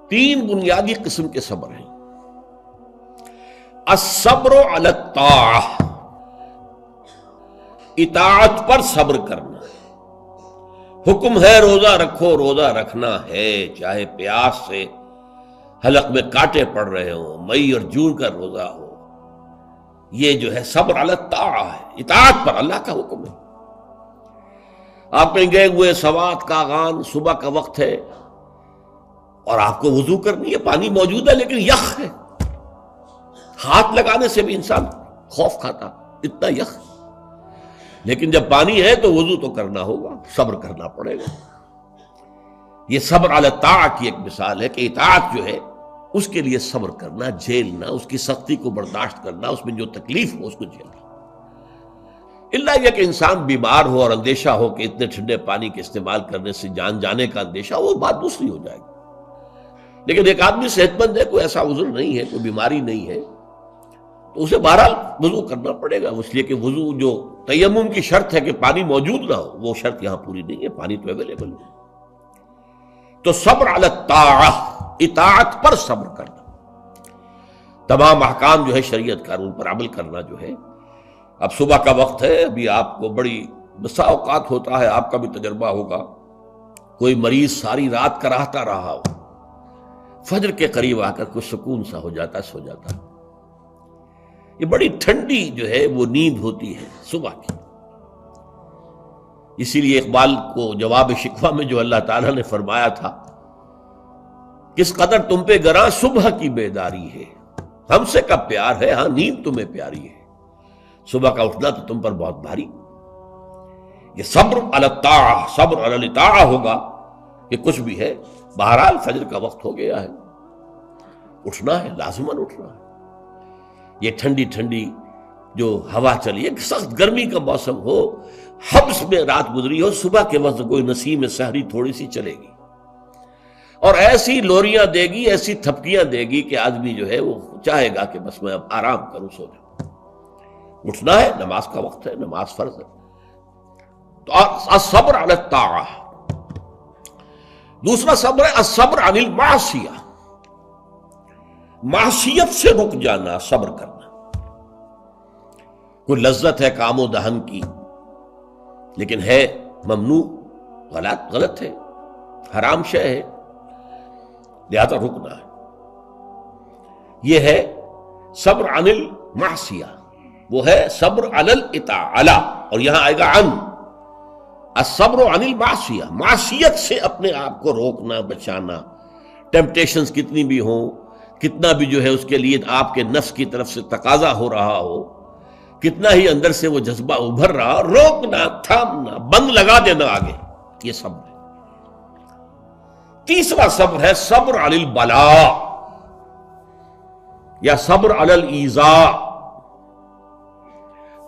تین بنیادی قسم کے صبر ہیں. الصبر علی الطاعہ، اطاعت پر صبر کرنا. حکم ہے روزہ رکھو، روزہ رکھنا ہے، چاہے پیاس سے حلق میں کانٹے پڑ رہے ہوں، مئی اور جون کا روزہ ہو. یہ جو ہے صبر علی الطاعہ ہے، اطاعت پر، اللہ کا حکم ہے. آپ کہیں گئے ہوئے سوات کا اذان صبح کا وقت ہے اور آپ کو وضو کرنی ہے، پانی موجود ہے لیکن یخ ہے، ہاتھ لگانے سے بھی انسان خوف کھاتا، اتنا یخ. لیکن جب پانی ہے تو وضو تو کرنا ہوگا، صبر کرنا پڑے گا. یہ صبر علی الطاعہ کی ایک مثال ہے کہ اطاعت جو ہے اس کے لیے صبر کرنا، جھیلنا، اس کی سختی کو برداشت کرنا، اس میں جو تکلیف ہو اس کو جھیلنا. اللہ یہ کہ انسان بیمار ہو اور اندیشہ ہو کہ اتنے ٹھنڈے پانی کے استعمال کرنے سے جان جانے کا اندیشہ، وہ بات دوسری ہو جائے گی. لیکن ایک آدمی صحت مند ہے، کوئی ایسا عذر نہیں ہے، کوئی بیماری نہیں ہے، تو اسے بہرحال وضو کرنا پڑے گا. اس لیے کہ وضو جو تیمم کی شرط ہے کہ پانی موجود نہ ہو، وہ شرط یہاں پوری نہیں ہے، پانی تو اویلیبل ہے. تو صبر علی الطاعہ، اطاعت پر صبر کرنا، تمام احکام جو ہے شریعت کا ان پر عمل کرنا جو ہے. اب صبح کا وقت ہے، ابھی آپ کو بڑی بسا اوقات ہوتا ہے، آپ کا بھی تجربہ ہوگا، کوئی مریض ساری رات کراہتا رہا ہو، فجر کے قریب آ کر کچھ سکون سا ہو جاتا، سو جاتا. یہ بڑی ٹھنڈی جو ہے وہ نیند ہوتی ہے صبح کی. اسی لیے اقبال کو جواب شکوہ میں جو اللہ تعالیٰ نے فرمایا تھا، کس قدر تم پہ گراں صبح کی بیداری ہے، ہم سے کب پیار ہے، ہاں نیند تمہیں پیاری ہے، صبح کا اٹھنا تو تم پر بہت بھاری. یہ صبر علی الطاعہ، صبر علی الطاعہ ہوگا کہ کچھ بھی ہے، بہرحال فجر کا وقت ہو گیا ہے، اٹھنا ہے، لازماً اٹھنا ہے. یہ ٹھنڈی ٹھنڈی جو ہوا چلی ہے، سخت گرمی کا موسم ہو، حبس میں رات گزری ہو، صبح کے وقت کوئی نسیم سحری تھوڑی سی چلے گی اور ایسی لوریاں دے گی، ایسی تھپکیاں دے گی کہ آدمی جو ہے وہ چاہے گا کہ بس میں اب آرام کروں، سو جاؤں. اٹھنا ہے، نماز کا وقت ہے، نماز فرض ہے. تو الصبر علی الطاعہ. دوسرا صبر ہے الصبر عن المعصیہ، معصیت سے رک جانا، صبر کرنا. کوئی لذت ہے کام و دہن کی لیکن ہے ممنوع، غلط ہے، حرام شے ہے، لہذا رکنا ہے. یہ ہے صبر عن المعصیہ. وہ ہے صبر علی الاطاعہ، اور یہاں آئے گا عن الصبر عن المعصیہ، معصیت سے اپنے آپ کو روکنا، بچانا. ٹیمپٹیشنز کتنی بھی ہوں، کتنا بھی جو ہے اس کے لیے آپ کے نفس کی طرف سے تقاضا ہو رہا ہو، کتنا ہی اندر سے وہ جذبہ ابھر رہا، روکنا، تھامنا، بند لگا دینا آگے. یہ صبر ہے. تیسرا صبر ہے صبر علی البلاء یا صبر علی الایذاء،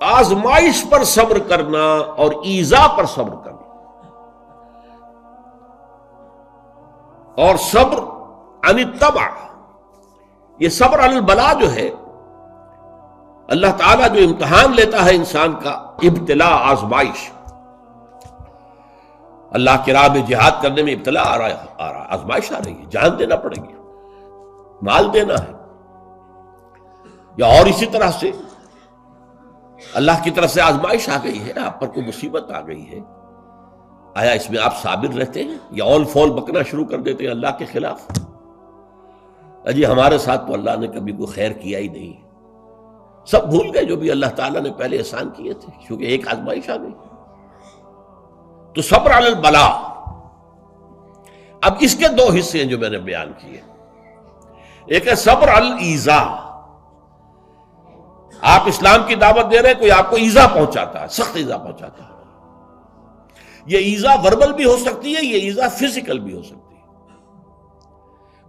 آزمائش پر صبر کرنا اور ایذا پر صبر کرنا. اور صبر عن الطبع، یہ صبر علی البلاء جو ہے، اللہ تعالیٰ جو امتحان لیتا ہے انسان کا، ابتلاء، آزمائش. اللہ کی راہ میں جہاد کرنے میں ابتلاء آ رہا، آزمائش آ رہی ہے، جان دینا پڑے گی، مال دینا ہے. یا اور اسی طرح سے اللہ کی طرف سے آزمائش آ گئی ہے، آپ پر کوئی مصیبت آ گئی ہے، آیا اس میں آپ صابر رہتے ہیں یا اول فول بکنا شروع کر دیتے ہیں اللہ کے خلاف؟ اجی ہمارے ساتھ تو اللہ نے کبھی کوئی خیر کیا ہی نہیں، سب بھول گئے جو بھی اللہ تعالیٰ نے پہلے احسان کیے تھے، کیونکہ ایک آزمائش آ گئی. تو صبر علی البلاء. اب اس کے دو حصے ہیں جو میں نے بیان کیے. ایک ہے صبر علی الایذاء، آپ اسلام کی دعوت دے رہے ہیں، کوئی آپ کو ایذا پہنچاتا ہے، سخت ایذا پہنچاتا ہے. یہ ایذا وربل بھی ہو سکتی ہے، یہ ایذا فزیکل بھی ہو سکتی ہے.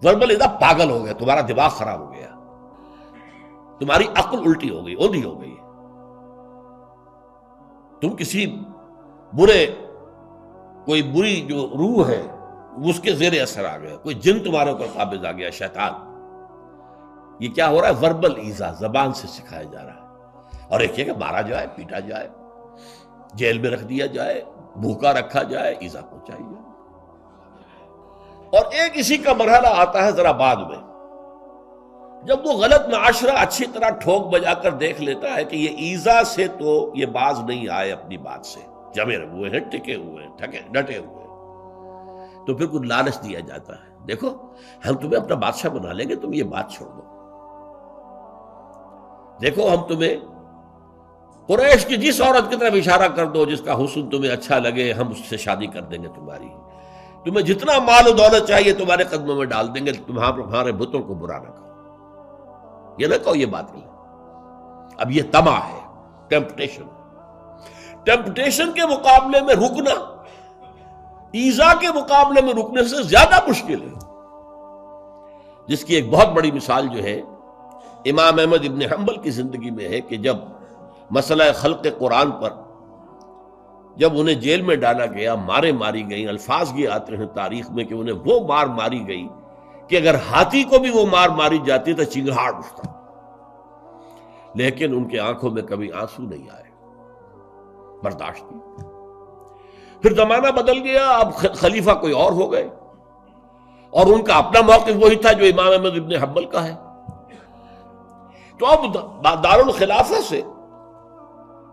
وربل ایذا، پاگل ہو گیا، تمہارا دماغ خراب ہو گیا، تمہاری عقل الٹی ہو گئی، اوندھی ہو گئی، تم کسی کوئی بری جو روح ہے اس کے زیر اثر آ گیا، کوئی جن تمہارے اوپر قابض آ گیا، شیطان. یہ کیا ہو رہا ہے؟ وربل ایذا، زبان سے سکھایا جا رہا ہے. اور ایک یہ کہ مارا جائے، پیٹا جائے، جیل میں رکھ دیا جائے، بھوکا رکھا جائے، ایذا پہنچائی جائے. اور ایک اسی کا مرحلہ آتا ہے ذرا بعد میں، جب وہ غلط معاشرہ اچھی طرح ٹھوک بجا کر دیکھ لیتا ہے کہ یہ ایذا سے تو یہ باز نہیں آئے، اپنی بات سے جمے ہوئے ہیں، ٹکے ہوئے ہیں، ڈٹے ہوئے ہیں، تو پھر کچھ لالچ دیا جاتا ہے، دیکھو ہم تمہیں اپنا بادشاہ بنا لیں گے، تم یہ بات چھوڑ دو، دیکھو ہم تمہیں قریش کی جس عورت کی طرف اشارہ کر دو جس کا حسن تمہیں اچھا لگے، ہم اس سے شادی کر دیں گے تمہاری، تمہیں جتنا مال و دولت چاہیے تمہارے قدموں میں ڈال دیں گے، تمہارے بتوں کو برا نہ کہو، یہ نہ کہو یہ بات نہیں۔ اب یہ طمع ہے، ٹیمپٹیشن کے مقابلے میں رکنا ایذا کے مقابلے میں رکنے سے زیادہ مشکل ہے، جس کی ایک بہت بڑی مثال جو ہے امام احمد ابن حنبل کی زندگی میں ہے کہ جب مسئلہ خلق قرآن پر جب انہیں جیل میں ڈالا گیا، مارے ماری گئیں، الفاظ یہ آتے ہیں تاریخ میں کہ انہیں وہ مار ماری گئی کہ اگر ہاتھی کو بھی وہ مار ماری جاتی تو چنگھاڑ اٹھتا، لیکن ان کے آنکھوں میں کبھی آنسو نہیں آئے، برداشت کی۔ پھر زمانہ بدل گیا، اب خلیفہ کوئی اور ہو گئے، اور ان کا اپنا موقف وہی تھا جو امام احمد ابن حنبل کا ہے۔ تو اب دارالخلافہ سے،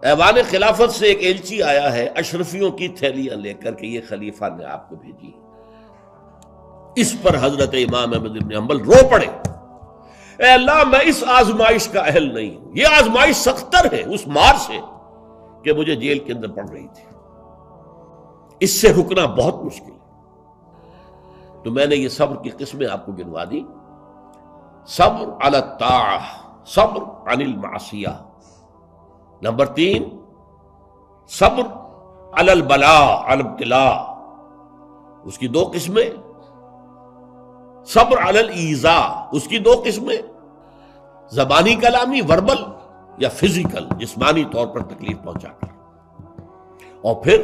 ایوان خلافت سے ایک ایلچی آیا ہے اشرفیوں کی تھیلیاں لے کر کے یہ خلیفہ نے آپ کو بھیجی۔ اس پر حضرت امام احمد ابن حنبل رو پڑے، اے اللہ میں اس آزمائش کا اہل نہیں ہوں، یہ آزمائش سختر ہے اس مار سے کہ مجھے جیل کے اندر پڑ رہی تھی، اس سے رکنا بہت مشکل ہے۔ تو میں نے یہ صبر کی قسمیں آپ کو گنوا دی۔ صبر علی الطاعہ، صبر عن المعصیہ۔ نمبر 3، صبر علی البلاء، علی الابتلاء، اس کی 2 قسمیں۔ صبر علی الایذاء، اس کی 2 قسمیں، زبانی کلامی وربل یا فزیکل جسمانی طور پر تکلیف پہنچا کر، اور پھر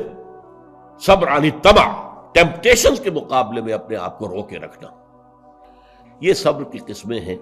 صبر عن الطمع، ٹیمپٹیشنز کے مقابلے میں اپنے آپ کو رو کے رکھنا۔ یہ صبر کی قسمیں ہیں۔